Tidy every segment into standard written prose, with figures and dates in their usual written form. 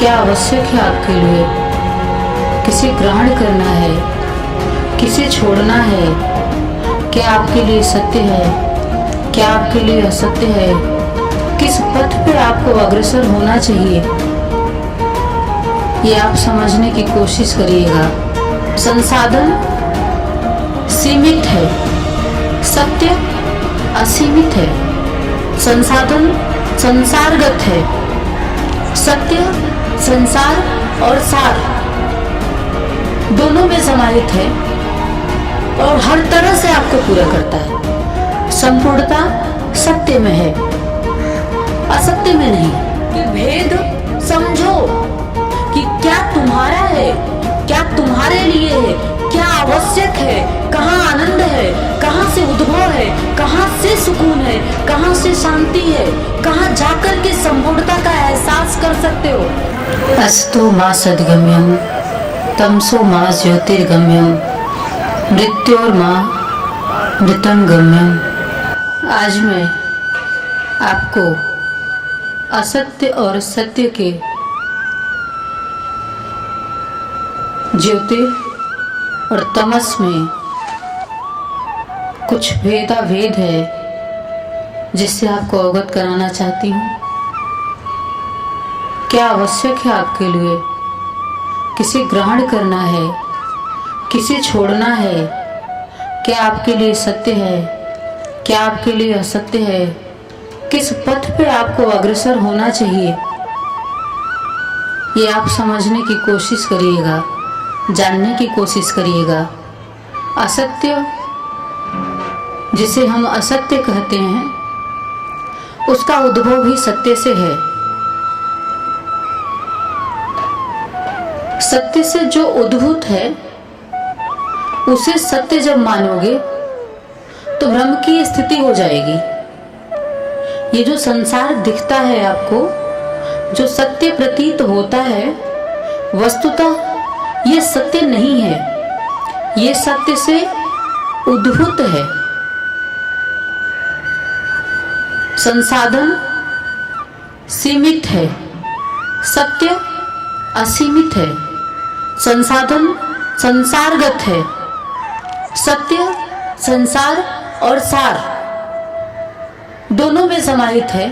क्या आवश्यक है आपके लिए? किसे ग्रहण करना है, किसे छोड़ना है? क्या आपके लिए सत्य है, क्या आपके लिए असत्य है? किस पथ पे आपको अग्रसर होना चाहिए, ये आप समझने की कोशिश करिएगा। संसाधन सीमित है, सत्य असीमित है। संसाधन संसारगत है, सत्य संसार और सार दोनों में समाहित है और हर तरह से आपको पूरा करता है। संपूर्णता सत्य में है, असत्य में नहीं। कि भेद समझो कि क्या तुम्हारा है, क्या तुम्हारे लिए है, क्या आवश्यक है, कहाँ आनंद है, कहाँ से उद्भव है, कहाँ से सुकून है, कहाँ से शांति है, कहाँ जाकर के संपूर्णता का एहसास कर सकते हो। अस्तु मां सद्गम्यम तमसो मां ज्योतिर्गम्यम मृत्योर्मां मृतं गम्यम। आज मैं आपको असत्य और सत्य के ज्योति और तमस में कुछ भेदाभेद है जिससे आपको अवगत कराना चाहती हूँ। क्या आवश्यक है आपके लिए? किसे ग्रहण करना है, किसे छोड़ना है? क्या आपके लिए सत्य है, क्या आपके लिए असत्य है? किस पथ पे आपको अग्रसर होना चाहिए, ये आप समझने की कोशिश करिएगा, जानने की कोशिश करिएगा। असत्य जिसे हम असत्य कहते हैं, उसका उद्भव भी सत्य से है। सत्य से जो उद्भूत है उसे सत्य जब मानोगे तो भ्रम की स्थिति हो जाएगी। ये जो संसार दिखता है आपको, जो सत्य प्रतीत होता है, वस्तुतः ये सत्य नहीं है, ये सत्य से उद्भूत है। संसाधन सीमित है, सत्य असीमित है। संसाधन संसारगत है, सत्य संसार और सार दोनों में समाहित है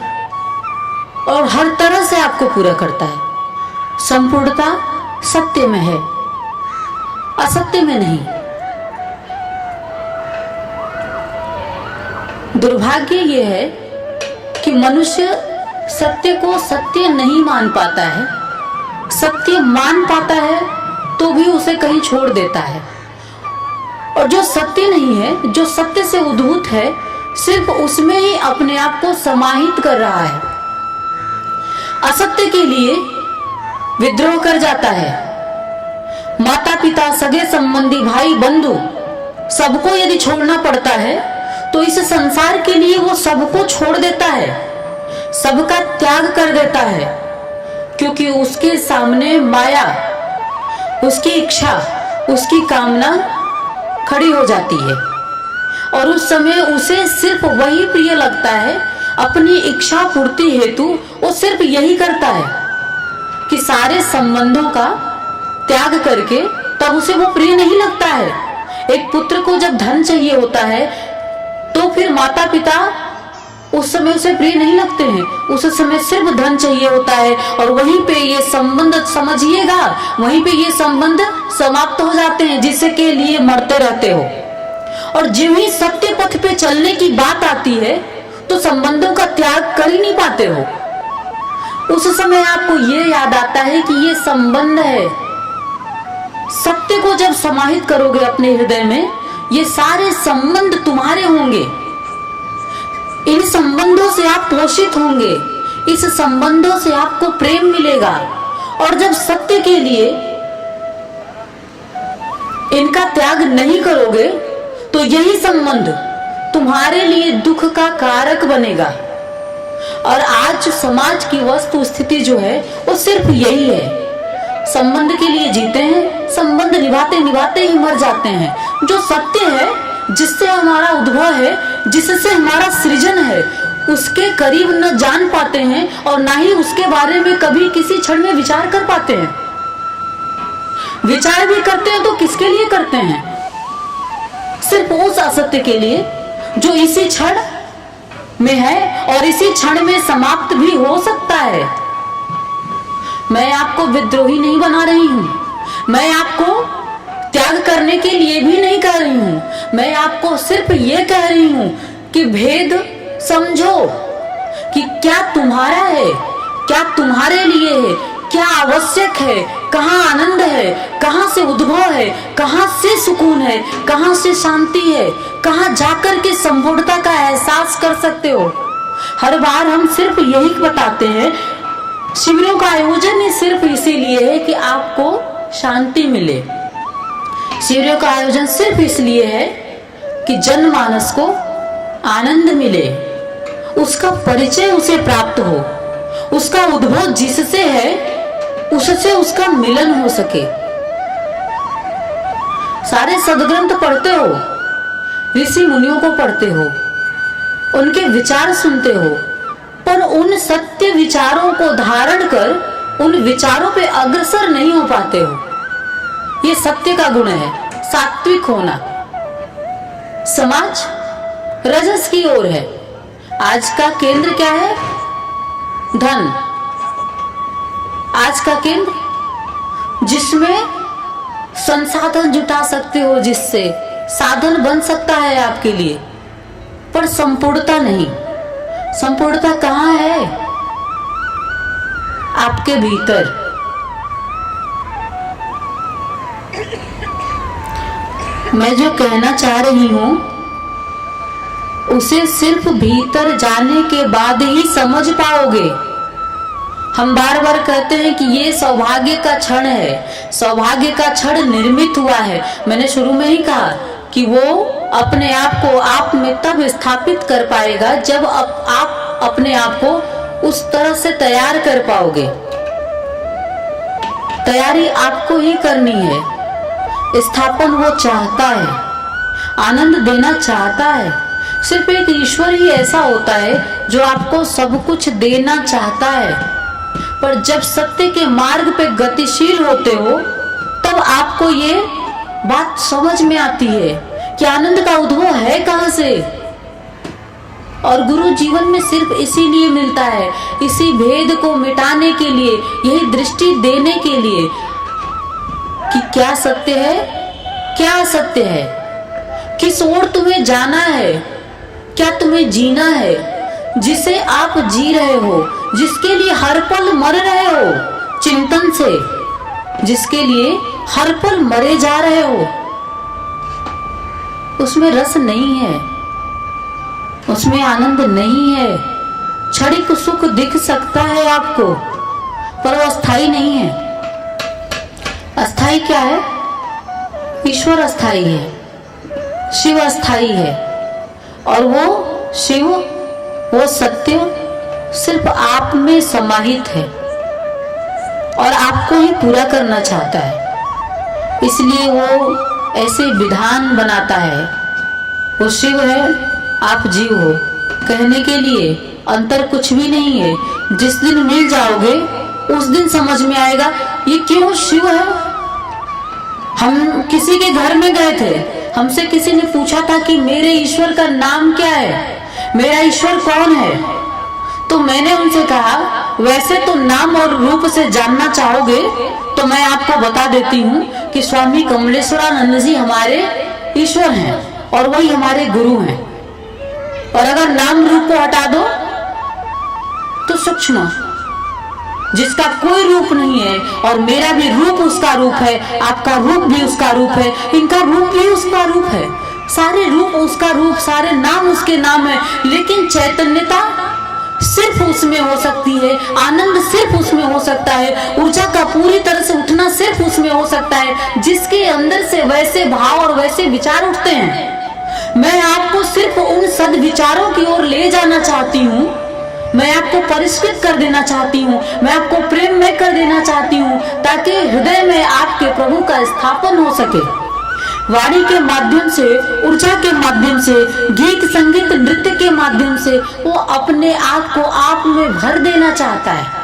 और हर तरह से आपको पूरा करता है। संपूर्णता सत्य में है, असत्य में नहीं। दुर्भाग्य यह है कि मनुष्य सत्य को सत्य नहीं मान पाता है, सत्य मान पाता है तो भी उसे कहीं छोड़ देता है। और जो सत्य नहीं है, जो सत्य से उद्भूत है, सिर्फ उसमें ही अपने आप को समाहित कर रहा है। असत्य के लिए विद्रोह कर जाता है। माता पिता, सगे संबंधी, भाई बंधु सबको यदि छोड़ना पड़ता है तो इस संसार के लिए वो सबको छोड़ देता है, सबका त्याग कर देता है, क्योंकि उसके सामने माया, उसकी इच्छा, उसकी कामना खड़ी हो जाती है और उस समय उसे सिर्फ वही प्रिय लगता है। अपनी इच्छा पूर्ति हेतु वो सिर्फ यही करता है कि सारे संबंधों का त्याग करके, तब उसे वो प्रिय नहीं लगता है। एक पुत्र को जब धन चाहिए होता है तो फिर माता पिता उस समय उसे प्रिय नहीं लगते हैं, उस समय सिर्फ धन चाहिए होता है और वहीं पे ये संबंध, समझिएगा, वहीं पे ये संबंध समाप्त हो जाते हैं जिसके लिए मरते रहते हो। और जिन ही सत्य पथ पे चलने की बात आती है तो संबंधों का त्याग कर ही नहीं पाते हो। उस समय आपको ये याद आता है कि ये संबंध है। सत्य को जब समाहित करोगे अपने हृदय में, ये सारे संबंध तुम्हारे होंगे। इन संबंधों से आप पोषित होंगे, इस संबंधों से आपको प्रेम मिलेगा। और जब सत्य के लिए इनका त्याग नहीं करोगे तो यही संबंध तुम्हारे लिए दुख का कारक बनेगा। और आज समाज की वस्तु स्थिति जो है वो सिर्फ यही है। संबंध के लिए जीते हैं, संबंध निभाते निभाते ही मर जाते हैं। जो सत्य है, जिससे हमारा उद्भव है, जिससे हमारा सृजन है, उसके करीब न जान पाते हैं और ना ही उसके बारे में कभी किसी क्षण में विचार कर पाते हैं। विचार भी करते हैं तो किसके लिए करते हैं? सिर्फ उस असत्य के लिए जो इसी क्षण में है और इसी क्षण में समाप्त भी हो सकता है। मैं आपको विद्रोही नहीं बना रही हूं, मैं आपको त्याग करने के लिए भी नहीं कह रही हूं। मैं आपको सिर्फ ये कह रही हूं कि भेद समझो कि क्या तुम्हारा है, क्या तुम्हारे लिए है, क्या आवश्यक है, कहाँ आनंद है, कहाँ से उद्भव है, कहाँ से सुकून है, कहाँ से शांति है, कहाँ जाकर के संपूर्णता का एहसास कर सकते हो। हर बार हम सिर्फ यही बताते हैं। शिविरों का आयोजन ही सिर्फ इसीलिए है कि आपको शांति मिले। शिविरों का आयोजन सिर्फ इसलिए है कि जनमानस को आनंद मिले, उसका परिचय उसे प्राप्त हो, उसका उद्भव जिससे है उससे उसका मिलन हो सके। सारे सदग्रंथ पढ़ते हो, ऋषि मुनियों को पढ़ते हो, उनके विचार सुनते हो, पर उन सत्य विचारों को धारण कर उन विचारों पे अग्रसर नहीं हो पाते हो। ये सत्य का गुण है, सात्विक होना। समाज रजस की ओर है। आज का केंद्र क्या है? धन। आज का केंद्र जिसमें संसाधन जुटा सकते हो, जिससे साधन बन सकता है आपके लिए, पर संपूर्णता नहीं। संपूर्णता कहाँ है? आपके भीतर। मैं जो कहना चाह रही हूं उसे सिर्फ भीतर जाने के बाद ही समझ पाओगे। हम बार बार कहते हैं कि ये सौभाग्य का क्षण है, सौभाग्य का क्षण निर्मित हुआ है। मैंने शुरू में ही कहा कि वो अपने आप को आप में तब स्थापित कर पाएगा जब आप अपने आप को उस तरह से तैयार कर पाओगे। तैयारी आपको ही करनी है। स्थापन वो चाहता है, आनंद देना चाहता है। सिर्फ एक ईश्वर ही ऐसा होता है जो आपको सब कुछ देना चाहता है। पर जब सत्य के मार्ग पे गतिशील होते हो तब आपको ये बात समझ में आती है कि आनंद का उद्भव है कहां से। और गुरु जीवन में सिर्फ इसीलिए मिलता है, इसी भेद को मिटाने के लिए, यही दृष्टि देने के लिए कि क्या सत्य है, क्या असत्य है, किस ओर तुम्हें जाना है, क्या तुम्हें जीना है, जिसे आप जी रहे हो, जिसके लिए हर पल मर रहे हो चिंतन से, जिसके लिए हर पल मरे जा रहे हो, उसमें रस नहीं है, उसमें आनंद नहीं है। क्षणिक सुख दिख सकता है आपको, पर वो अस्थाई नहीं है। अस्थाई क्या है? ईश्वर अस्थाई है, शिव अस्थाई है। और वो शिव, वो सत्य सिर्फ आप में समाहित है और आपको ही पूरा करना चाहता है। इसलिए वो ऐसे विधान बनाता है। वो शिव है, आप जीव हो। कहने के लिए अंतर कुछ भी नहीं है। जिस दिन मिल जाओगे उस दिन समझ में आएगा ये क्यों शिव है। हम किसी के घर में गए थे, हमसे किसी ने पूछा था कि मेरे ईश्वर का नाम क्या है, मेरा ईश्वर कौन है। तो मैंने उनसे कहा वैसे तो नाम और रूप से जानना चाहोगे तो मैं आपको बता देती हूँ कि स्वामी कमलेश्वरानंद जी हमारे ईश्वर हैं और वही हमारे गुरु हैं। और अगर नाम रूप को हटा दो तो सूक्ष्म, जिसका कोई रूप नहीं है, और मेरा भी रूप उसका रूप है, आपका रूप भी उसका रूप है, इनका रूप भी उसका रूप है, सारे रूप उसका रूप, सारे नाम उसके नाम है। लेकिन चैतन्यता सिर्फ उसमें हो सकती है, आनंद सिर्फ उसमें हो सकता है, ऊर्जा का पूरी तरह से उठना सिर्फ उसमें हो सकता है जिसके अंदर से वैसे भाव और वैसे विचार उठते हैं। मैं आपको सिर्फ उन सद्विचारों की ओर ले जाना चाहती हूँ, मैं आपको परिष्कृत कर देना चाहती हूँ, मैं आपको प्रेम में कर देना चाहती हूँ, ताकि हृदय में आपके प्रभु का स्थापन हो सके। वाणी के माध्यम से, ऊर्जा के माध्यम से, गीत संगीत नृत्य के माध्यम से वो अपने आप को आप में भर देना चाहता है।